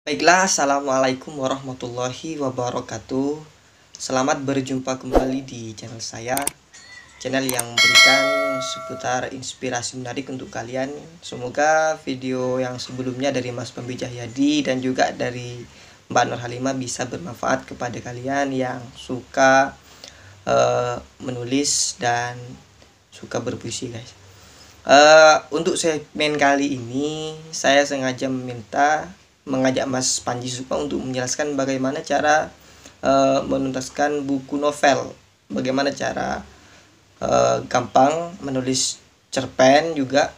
Baiklah, Assalamualaikum warahmatullahi wabarakatuh. Selamat berjumpa kembali di channel saya, channel yang memberikan seputar inspirasi menarik untuk kalian. Semoga video yang sebelumnya dari Mas Pembi Cahyadi dan juga dari Mbak Nur Halimah bisa bermanfaat kepada kalian yang suka menulis dan suka berpuisi, guys. Untuk segmen kali ini saya sengaja mengajak Mas Panji Sukma untuk menjelaskan bagaimana cara menuntaskan buku novel, bagaimana cara gampang menulis cerpen juga.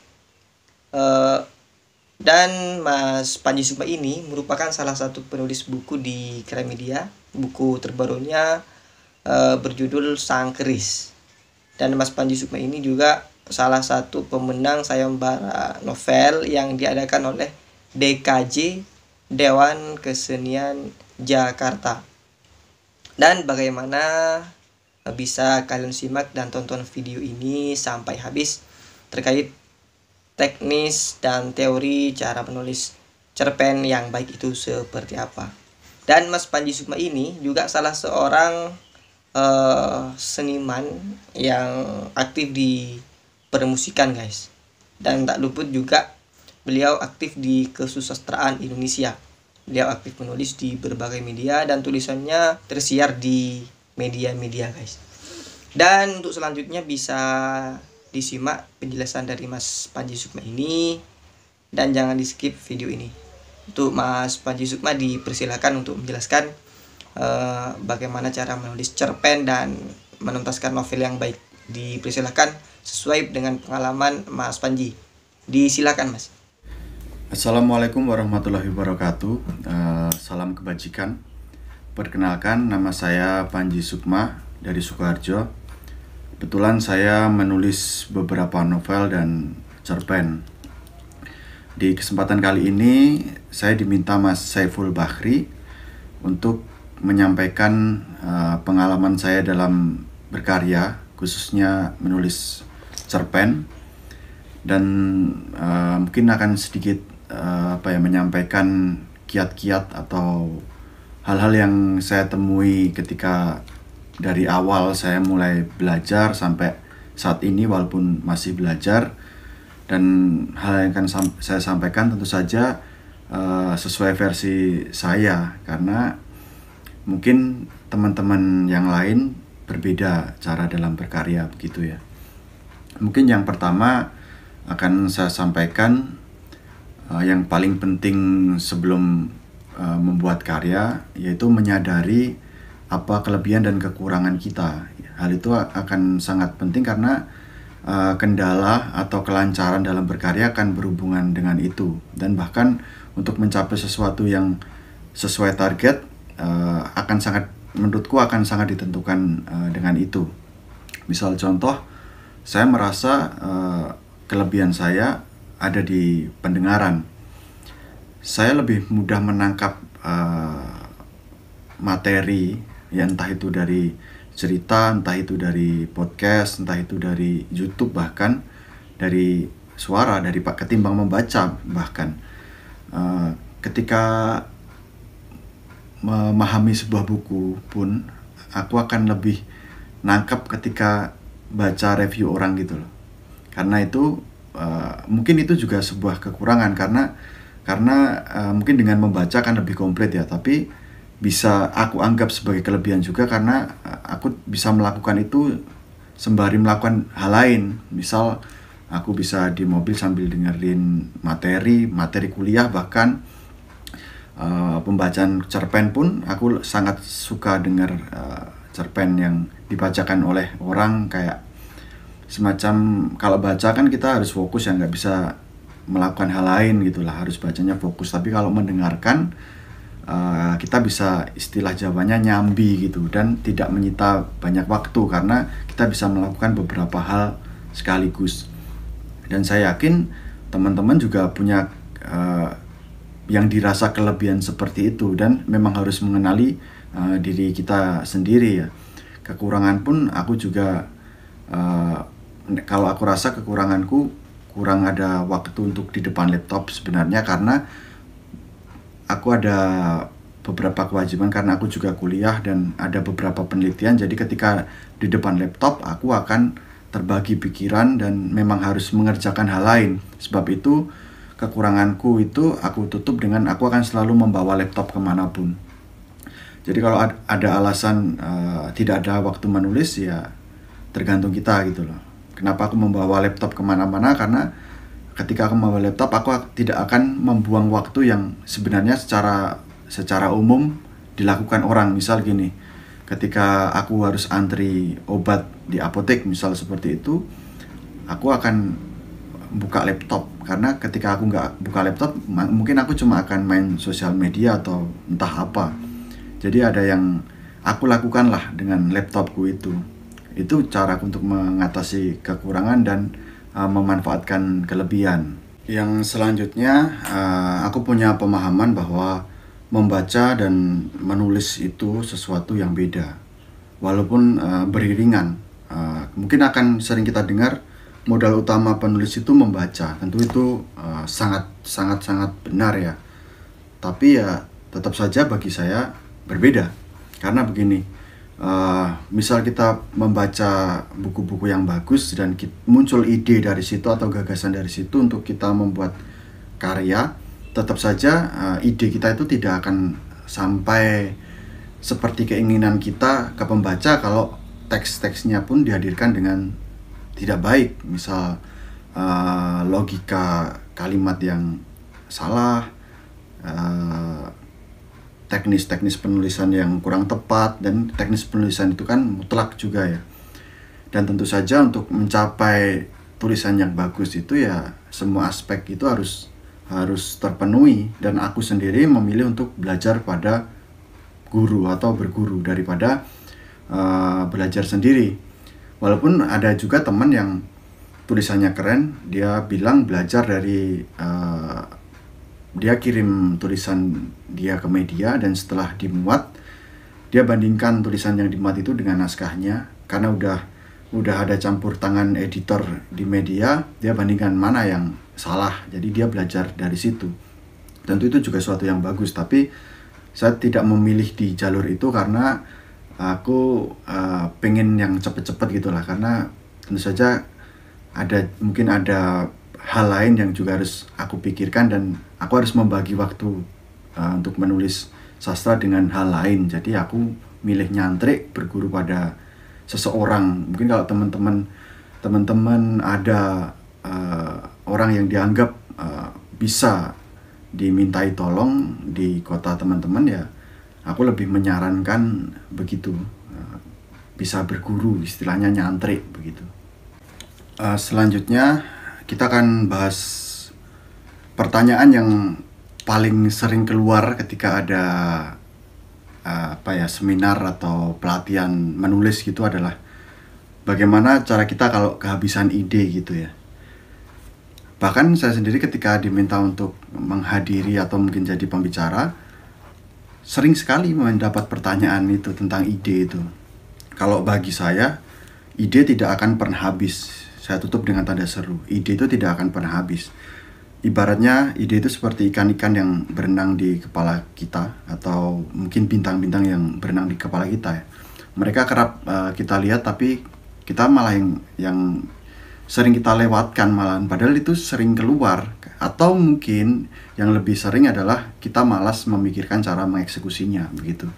Dan Mas Panji Sukma ini merupakan salah satu penulis buku di Gramedia. Buku terbarunya berjudul Sang Keris. Dan Mas Panji Sukma ini juga salah satu pemenang sayembara novel yang diadakan oleh DKJ, Dewan Kesenian Jakarta. Dan bagaimana bisa kalian simak dan tonton video ini sampai habis terkait teknis dan teori cara menulis cerpen yang baik itu seperti apa. Dan Mas Panji Sukma ini juga salah seorang seniman yang aktif di permusikan, guys. Dan tak luput juga beliau aktif di kesusastraan Indonesia. Beliau aktif menulis di berbagai media dan tulisannya tersiar di media-media, guys. Dan untuk selanjutnya bisa disimak penjelasan dari Mas Panji Sukma ini dan jangan di skip video ini. Untuk Mas Panji Sukma dipersilakan untuk menjelaskan bagaimana cara menulis cerpen dan menuntaskan novel yang baik. Dipersilakan sesuai dengan pengalaman Mas Panji. Disilakan, Mas. Assalamualaikum warahmatullahi wabarakatuh. Salam kebajikan. Perkenalkan, nama saya Panji Sukma dari Sukoharjo. Kebetulan saya menulis beberapa novel dan cerpen. Di kesempatan kali ini saya diminta Mas Saiful Bahri untuk menyampaikan pengalaman saya dalam berkarya, khususnya menulis cerpen, dan mungkin akan sedikit menyampaikan kiat-kiat atau hal-hal yang saya temui ketika dari awal saya mulai belajar sampai saat ini walaupun masih belajar. Dan hal yang akan saya sampaikan tentu saja sesuai versi saya, karena mungkin teman-teman yang lain berbeda cara dalam berkarya, begitu ya. Mungkin yang pertama akan saya sampaikan yang paling penting sebelum membuat karya, yaitu menyadari apa kelebihan dan kekurangan kita. Hal itu akan sangat penting karena kendala atau kelancaran dalam berkarya akan berhubungan dengan itu. Dan bahkan untuk mencapai sesuatu yang sesuai target menurutku akan sangat ditentukan dengan itu. Misal contoh, saya merasa kelebihan saya ada di pendengaran. Saya lebih mudah menangkap materi, ya entah itu dari cerita, entah itu dari podcast, entah itu dari YouTube, bahkan dari suara, ketimbang membaca. Bahkan ketika memahami sebuah buku pun, aku akan lebih nangkap ketika baca review orang gitu loh. Karena itu mungkin itu juga sebuah kekurangan, karena mungkin dengan membaca kan lebih komplit ya, tapi bisa aku anggap sebagai kelebihan juga karena aku bisa melakukan itu sembari melakukan hal lain. Misal aku bisa di mobil sambil dengerin materi kuliah, bahkan pembacaan cerpen pun aku sangat suka dengar cerpen yang dibacakan oleh orang, kayak semacam kalau baca kan kita harus fokus ya, nggak bisa melakukan hal lain gitulah, harus bacanya fokus. Tapi kalau mendengarkan kita bisa, istilah Jawanya, nyambi gitu, dan tidak menyita banyak waktu karena kita bisa melakukan beberapa hal sekaligus. Dan saya yakin teman-teman juga punya yang dirasa kelebihan seperti itu, dan memang harus mengenali diri kita sendiri ya. Kekurangan pun aku juga kalau aku rasa kekuranganku kurang ada waktu untuk di depan laptop sebenarnya, karena aku ada beberapa kewajiban karena aku juga kuliah dan ada beberapa penelitian. Jadi ketika di depan laptop aku akan terbagi pikiran dan memang harus mengerjakan hal lain. Sebab itu kekuranganku itu aku tutup dengan aku akan selalu membawa laptop kemanapun. Jadi kalau ada alasan tidak ada waktu menulis, ya tergantung kita gitu loh. Kenapa aku membawa laptop kemana-mana? Karena ketika aku membawa laptop, aku tidak akan membuang waktu yang sebenarnya secara umum dilakukan orang. Misal gini, ketika aku harus antri obat di apotek misal seperti itu, aku akan buka laptop. Karena ketika aku nggak buka laptop, mungkin aku cuma akan main sosial media atau entah apa. Jadi ada yang aku lakukan lah dengan laptopku itu. Itu caraku untuk mengatasi kekurangan dan memanfaatkan kelebihan. Yang selanjutnya, aku punya pemahaman bahwa membaca dan menulis itu sesuatu yang beda. Walaupun beriringan, mungkin akan sering kita dengar modal utama penulis itu membaca. Tentu itu sangat benar ya. Tapi ya tetap saja bagi saya berbeda. Karena begini, misal kita membaca buku-buku yang bagus dan muncul ide dari situ atau gagasan dari situ untuk kita membuat karya, tetap saja ide kita itu tidak akan sampai seperti keinginan kita ke pembaca kalau teks-teksnya pun dihadirkan dengan tidak baik. Misal logika kalimat yang salah, teknis penulisan yang kurang tepat, dan teknis penulisan itu kan mutlak juga ya. Dan tentu saja untuk mencapai tulisan yang bagus itu ya semua aspek itu harus terpenuhi, dan aku sendiri memilih untuk belajar pada guru atau berguru daripada belajar sendiri. Walaupun ada juga teman yang tulisannya keren, dia bilang belajar dari dia kirim tulisan dia ke media, dan setelah dimuat dia bandingkan tulisan yang dimuat itu dengan naskahnya. Karena udah ada campur tangan editor di media, dia bandingkan mana yang salah. Jadi dia belajar dari situ. Tentu itu juga suatu yang bagus, tapi saya tidak memilih di jalur itu karena aku pengen yang cepet-cepet gitulah. Karena tentu saja mungkin ada hal lain yang juga harus aku pikirkan, dan aku harus membagi waktu untuk menulis sastra dengan hal lain. Jadi aku milih nyantrik berguru pada seseorang. Mungkin kalau teman-teman ada orang yang dianggap bisa dimintai tolong di kota teman-teman, ya aku lebih menyarankan begitu, bisa berguru, istilahnya nyantrik begitu. Selanjutnya kita akan bahas pertanyaan yang paling sering keluar ketika ada seminar atau pelatihan menulis gitu, adalah bagaimana cara kita kalau kehabisan ide gitu ya. Bahkan saya sendiri ketika diminta untuk menghadiri atau mungkin jadi pembicara, sering sekali mendapat pertanyaan itu tentang ide itu. Kalau bagi saya, ide tidak akan pernah habis. Saya tutup dengan tanda seru. Ide itu tidak akan pernah habis. Ibaratnya ide itu seperti ikan-ikan yang berenang di kepala kita, atau mungkin bintang-bintang yang berenang di kepala kita ya. Mereka kerap kita lihat, tapi kita malah yang sering kita lewatkan malahan, padahal itu sering keluar. Atau mungkin yang lebih sering adalah kita malas memikirkan cara mengeksekusinya begitu.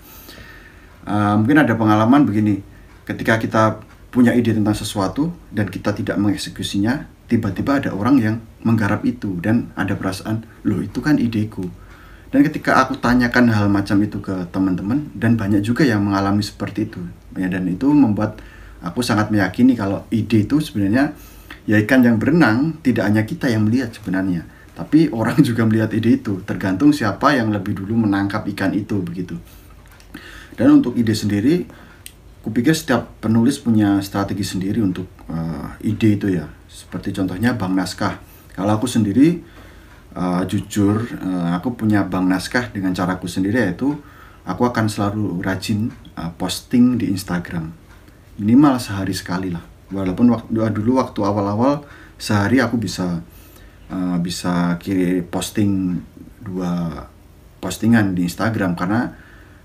Mungkin ada pengalaman begini, ketika kita punya ide tentang sesuatu dan kita tidak mengeksekusinya, tiba-tiba ada orang yang menggarap itu dan ada perasaan, loh itu kan ideku. Dan ketika aku tanyakan hal macam itu ke teman-teman, dan banyak juga yang mengalami seperti itu ya, dan itu membuat aku sangat meyakini kalau ide itu sebenarnya ya ikan yang berenang, tidak hanya kita yang melihat sebenarnya, tapi orang juga melihat ide itu, tergantung siapa yang lebih dulu menangkap ikan itu begitu. Dan untuk ide sendiri, kupikir setiap penulis punya strategi sendiri untuk ide itu ya. Seperti contohnya bank naskah. Kalau aku sendiri jujur, aku punya bank naskah dengan caraku sendiri, yaitu aku akan selalu rajin posting di Instagram. Minimal sehari sekali lah. Walaupun dulu waktu awal-awal sehari aku bisa kirim posting postingan di Instagram, karena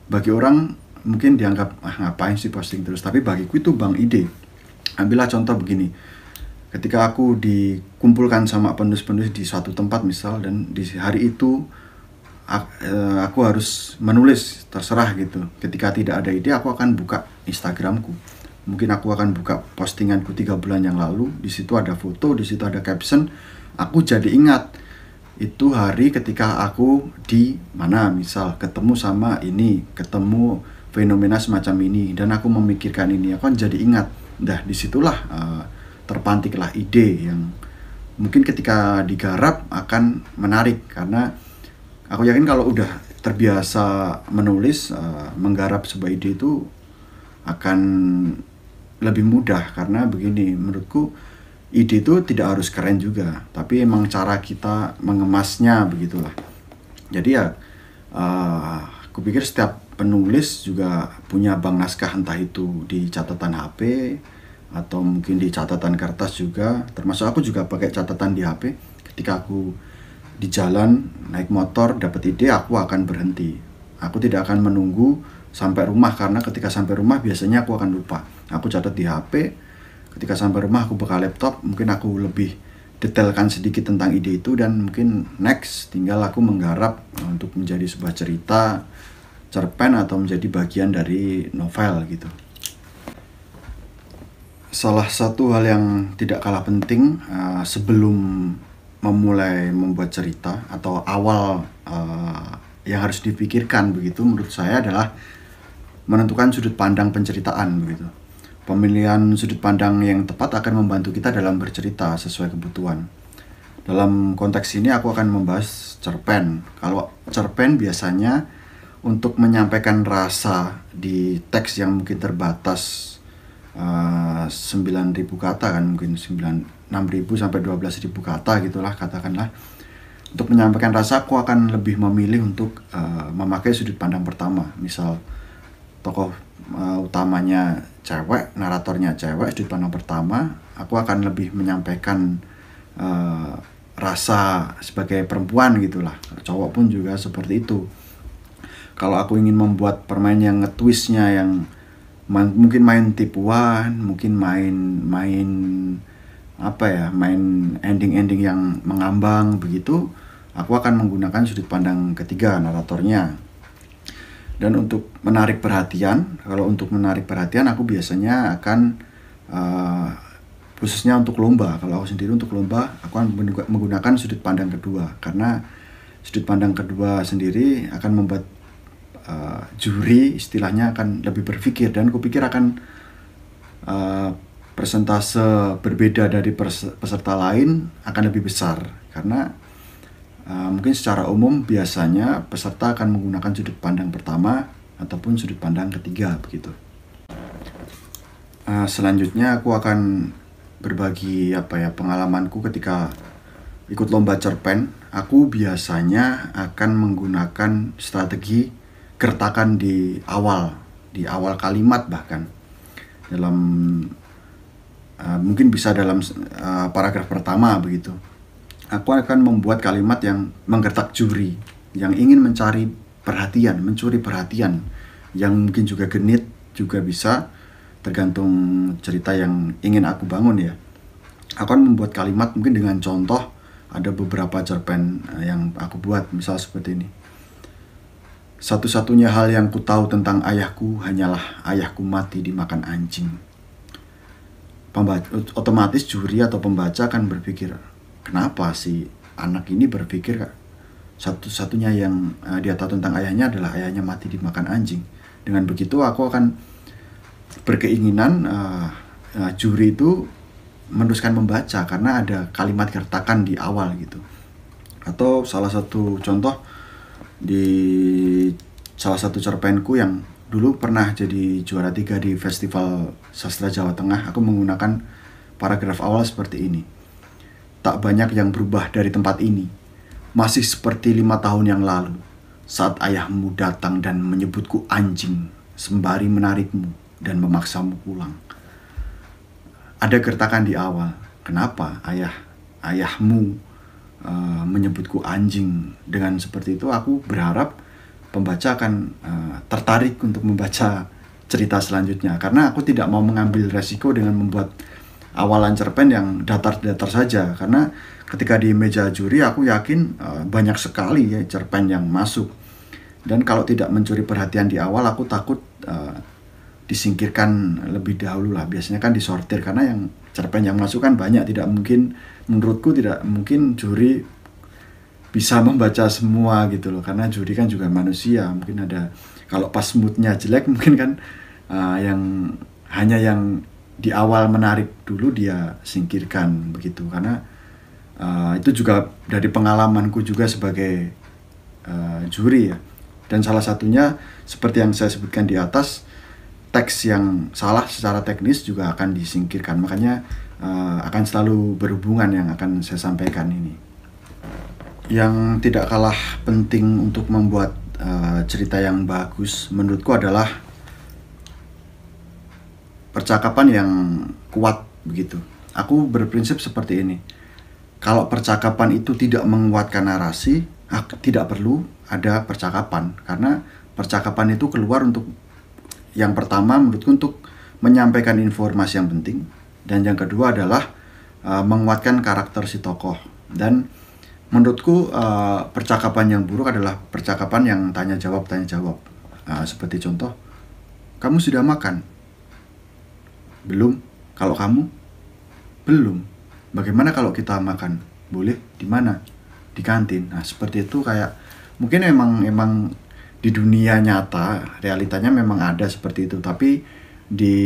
bagi orang mungkin dianggap ngapain sih posting terus, tapi bagiku itu bank ide. Ambillah contoh begini, ketika aku dikumpulkan sama penulis-penulis di suatu tempat misal, dan di hari itu aku harus menulis, terserah gitu. Ketika tidak ada ide, aku akan buka Instagramku. Mungkin aku akan buka postinganku 3 bulan yang lalu. Di situ ada foto, di situ ada caption. Aku jadi ingat itu hari ketika aku di mana, misal ketemu sama ini, ketemu fenomena semacam ini, dan aku memikirkan ini. Aku kan jadi ingat. Dah disitulah terpantiklah ide yang mungkin ketika digarap akan menarik, karena aku yakin kalau udah terbiasa menulis, menggarap sebuah ide itu akan lebih mudah. Karena begini, menurutku ide itu tidak harus keren juga, tapi emang cara kita mengemasnya begitulah. Jadi ya, aku pikir setiap penulis juga punya bank naskah, entah itu di catatan HP atau mungkin di catatan kertas juga. Termasuk aku juga pakai catatan di HP. Ketika aku di jalan naik motor dapat ide, aku akan berhenti. Aku tidak akan menunggu sampai rumah, karena ketika sampai rumah biasanya aku akan lupa. Aku catat di HP. Ketika sampai rumah aku buka laptop, mungkin aku lebih detailkan sedikit tentang ide itu, dan mungkin next tinggal aku menggarap untuk menjadi sebuah cerita, cerpen, atau menjadi bagian dari novel gitu. Salah satu hal yang tidak kalah penting sebelum memulai membuat cerita, atau awal yang harus dipikirkan begitu menurut saya, adalah menentukan sudut pandang penceritaan begitu. Pemilihan sudut pandang yang tepat akan membantu kita dalam bercerita sesuai kebutuhan. Dalam konteks ini aku akan membahas cerpen. Kalau cerpen biasanya untuk menyampaikan rasa di teks yang mungkin terbatas 9.000 kata kan, mungkin 6.000 sampai 12.000 kata gitulah katakanlah. Untuk menyampaikan rasa, aku akan lebih memilih untuk memakai sudut pandang pertama. Misal tokoh utamanya cewek, naratornya cewek, sudut pandang pertama, aku akan lebih menyampaikan rasa sebagai perempuan gitulah. Cowok pun juga seperti itu. Kalau aku ingin membuat permainan yang nge-twistnya yang mungkin main tipuan, mungkin main ending-ending yang mengambang begitu, aku akan menggunakan sudut pandang ketiga, naratornya. Dan untuk menarik perhatian, kalau untuk menarik perhatian aku biasanya akan khususnya untuk lomba. Kalau aku sendiri untuk lomba, aku akan menggunakan sudut pandang kedua, karena sudut pandang kedua sendiri akan membuat juri istilahnya akan lebih berpikir, dan kupikir akan persentase berbeda dari peserta lain akan lebih besar, karena mungkin secara umum biasanya peserta akan menggunakan sudut pandang pertama ataupun sudut pandang ketiga begitu. Selanjutnya aku akan berbagi pengalamanku ketika ikut lomba cerpen. Aku biasanya akan menggunakan strategi gertakan di awal kalimat, bahkan dalam mungkin bisa dalam paragraf pertama begitu. Aku akan membuat kalimat yang menggertak juri, yang ingin mencuri perhatian, yang mungkin juga genit, juga bisa tergantung cerita yang ingin aku bangun ya. Aku akan membuat kalimat mungkin dengan contoh, ada beberapa cerpen yang aku buat, misal seperti ini. Satu-satunya hal yang ku tahu tentang ayahku hanyalah ayahku mati dimakan anjing. Otomatis juri atau pembaca akan berpikir, kenapa si anak ini berpikir satu-satunya yang dia tahu tentang ayahnya adalah ayahnya mati dimakan anjing. Dengan begitu aku akan berkeinginan juri itu meneruskan membaca, karena ada kalimat gertakan di awal gitu. Atau salah satu contoh, di salah satu cerpenku yang dulu pernah jadi juara 3 di Festival Sastra Jawa Tengah, aku menggunakan paragraf awal seperti ini. Tak banyak yang berubah dari tempat ini, masih seperti 5 tahun yang lalu, saat ayahmu datang dan menyebutku anjing, sembari menarikmu dan memaksamu pulang. Ada gertakan di awal. Kenapa ayahmu menyebutku anjing? Dengan seperti itu aku berharap pembaca akan tertarik untuk membaca cerita selanjutnya, karena aku tidak mau mengambil resiko dengan membuat awalan cerpen yang datar-datar saja, karena ketika di meja juri aku yakin banyak sekali ya cerpen yang masuk, dan kalau tidak mencuri perhatian di awal aku takut disingkirkan lebih dahulu lah. Biasanya kan disortir, karena yang cerpen yang masuk kan banyak, tidak mungkin, menurutku tidak mungkin juri bisa membaca semua gitu loh, karena juri kan juga manusia, mungkin ada, kalau pas moodnya jelek mungkin kan yang hanya yang di awal menarik dulu dia singkirkan begitu, karena itu juga dari pengalamanku juga sebagai juri ya. Dan salah satunya seperti yang saya sebutkan di atas, teks yang salah secara teknis juga akan disingkirkan, makanya akan selalu berhubungan yang akan saya sampaikan ini. Yang tidak kalah penting untuk membuat cerita yang bagus menurutku adalah percakapan yang kuat begitu. Aku berprinsip seperti ini. Kalau percakapan itu tidak menguatkan narasi, tidak perlu ada percakapan, karena percakapan itu keluar untuk, yang pertama menurutku, untuk menyampaikan informasi yang penting, dan yang kedua adalah menguatkan karakter si tokoh. Dan menurutku percakapan yang buruk adalah percakapan yang tanya jawab. Seperti contoh, kamu sudah makan? Belum. Kalau kamu? Belum. Bagaimana kalau kita makan? Boleh. Di mana? Di kantin. Nah, seperti itu, kayak mungkin emang di dunia nyata realitanya memang ada seperti itu, tapi di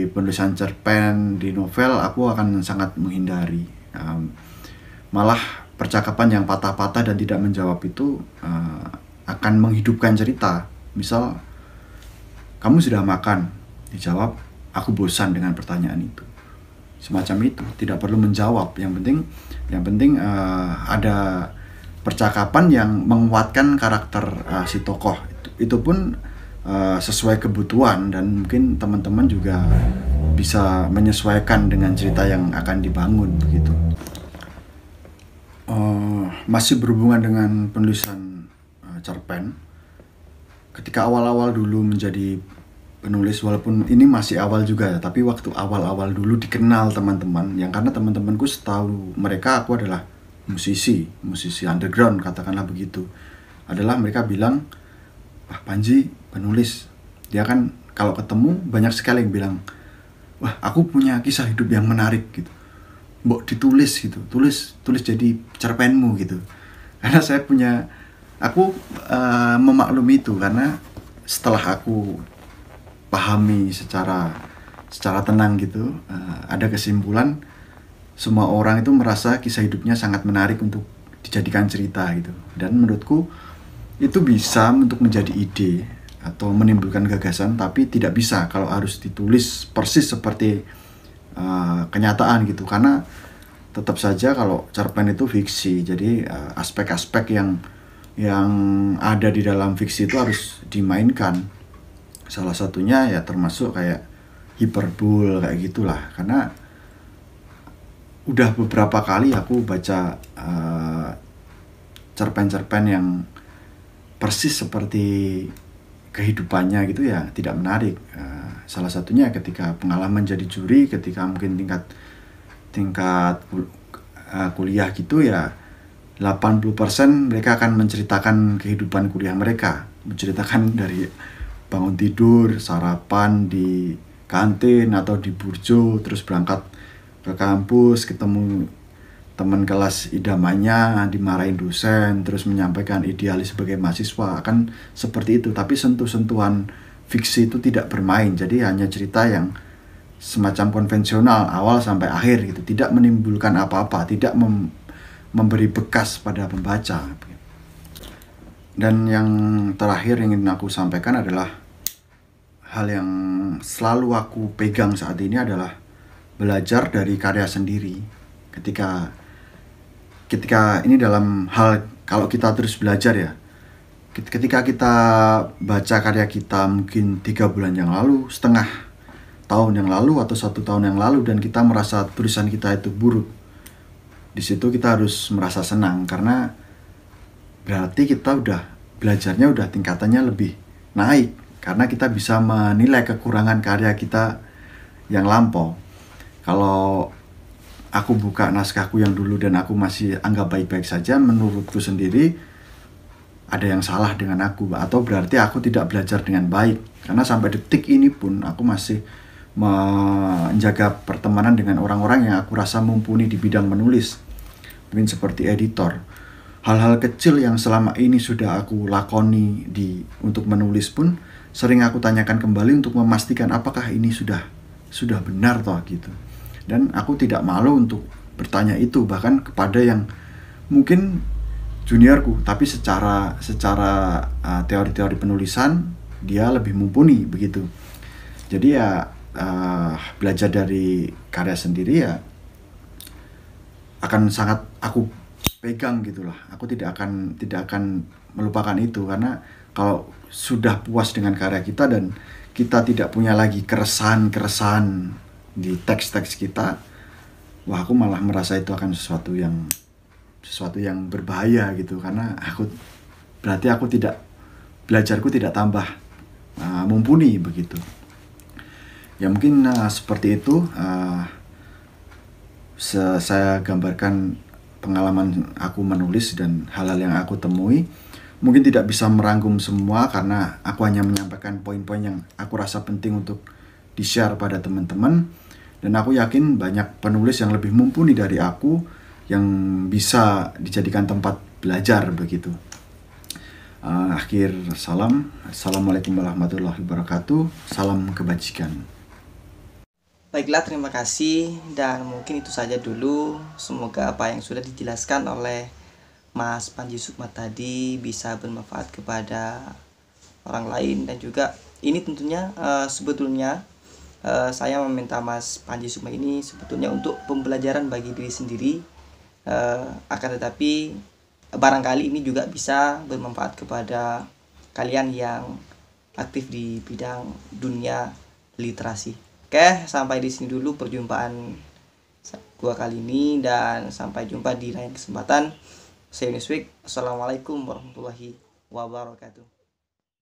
penulisan cerpen, di novel, aku akan sangat menghindari. Malah percakapan yang patah-patah dan tidak menjawab itu akan menghidupkan cerita. Misal, kamu sudah makan? Dijawab, aku bosan dengan pertanyaan itu. Semacam itu, tidak perlu menjawab. Yang penting ada percakapan yang menguatkan karakter si tokoh. Itu pun sesuai kebutuhan, dan mungkin teman-teman juga bisa menyesuaikan dengan cerita yang akan dibangun begitu. Masih berhubungan dengan penulisan cerpen. Ketika awal-awal dulu menjadi penulis, walaupun ini masih awal juga ya, tapi waktu awal-awal dulu dikenal teman-teman, yang karena teman-temanku setahu mereka aku adalah musisi underground, katakanlah begitu, adalah mereka bilang, wah Panji penulis. Dia kan kalau ketemu banyak sekali yang bilang, wah aku punya kisah hidup yang menarik gitu, mbok ditulis gitu, tulis jadi cerpenmu gitu. Karena aku memaklumi itu, karena setelah aku pahami secara tenang gitu, ada kesimpulan semua orang itu merasa kisah hidupnya sangat menarik untuk dijadikan cerita gitu. Dan menurutku itu bisa untuk menjadi ide atau menimbulkan gagasan, tapi tidak bisa kalau harus ditulis persis seperti kenyataan gitu, karena tetap saja kalau cerpen itu fiksi, jadi aspek-aspek yang ada di dalam fiksi itu harus dimainkan. Salah satunya ya termasuk kayak hiperbol kayak gitulah, karena udah beberapa kali aku baca cerpen-cerpen yang persis seperti kehidupannya gitu ya, tidak menarik. Salah satunya ketika pengalaman jadi juri, ketika mungkin tingkat kuliah gitu ya, 80% mereka akan menceritakan kehidupan kuliah mereka, menceritakan dari bangun tidur, sarapan di kantin atau di burjo, terus berangkat ke kampus, ketemu teman kelas idamannya, dimarahin dosen, terus menyampaikan idealis sebagai mahasiswa, akan seperti itu. Tapi sentuh-sentuhan fiksi itu tidak bermain, jadi hanya cerita yang semacam konvensional awal sampai akhir gitu, tidak menimbulkan apa-apa, tidak memberi bekas pada pembaca. Dan yang terakhir yang ingin aku sampaikan adalah hal yang selalu aku pegang saat ini adalah belajar dari karya sendiri. Ketika ini dalam hal, kalau kita terus belajar ya, ketika kita baca karya kita mungkin 3 bulan yang lalu, setengah tahun yang lalu, atau 1 tahun yang lalu, dan kita merasa tulisan kita itu buruk, di situ kita harus merasa senang, karena berarti kita udah belajarnya udah tingkatannya lebih naik, karena kita bisa menilai kekurangan karya kita yang lampau. Kalau aku buka naskahku yang dulu dan aku masih anggap baik-baik saja, menurutku sendiri ada yang salah dengan aku, atau berarti aku tidak belajar dengan baik. Karena sampai detik ini pun aku masih menjaga pertemanan dengan orang-orang yang aku rasa mumpuni di bidang menulis, mungkin seperti editor. Hal-hal kecil yang selama ini sudah aku lakoni untuk menulis pun sering aku tanyakan kembali untuk memastikan apakah ini sudah benar toh gitu. Dan aku tidak malu untuk bertanya itu, bahkan kepada yang mungkin juniorku, tapi secara teori-teori penulisan dia lebih mumpuni begitu. Jadi ya belajar dari karya sendiri ya akan sangat aku pegang gitulah. Aku tidak akan melupakan itu, karena kalau sudah puas dengan karya kita dan kita tidak punya lagi keresahan di teks-teks kita, wah aku malah merasa itu akan sesuatu yang berbahaya gitu, karena berarti belajarku tidak tambah mumpuni begitu. Ya mungkin seperti itu saya gambarkan pengalaman aku menulis dan hal-hal yang aku temui. Mungkin tidak bisa merangkum semua karena aku hanya menyampaikan poin-poin yang aku rasa penting untuk di-share pada teman-teman. Dan aku yakin banyak penulis yang lebih mumpuni dari aku yang bisa dijadikan tempat belajar begitu. Assalamualaikum warahmatullahi wabarakatuh. Salam kebajikan. Baiklah, terima kasih, dan mungkin itu saja dulu. Semoga apa yang sudah dijelaskan oleh Mas Panji Sukma tadi bisa bermanfaat kepada orang lain, dan juga ini tentunya sebetulnya saya meminta Mas Panji Sukma ini sebetulnya untuk pembelajaran bagi diri sendiri, akan tetapi barangkali ini juga bisa bermanfaat kepada kalian yang aktif di bidang dunia literasi. Oke, sampai di sini dulu perjumpaan gua kali ini, dan sampai jumpa di lain kesempatan. See you next week. Assalamualaikum warahmatullahi wabarakatuh.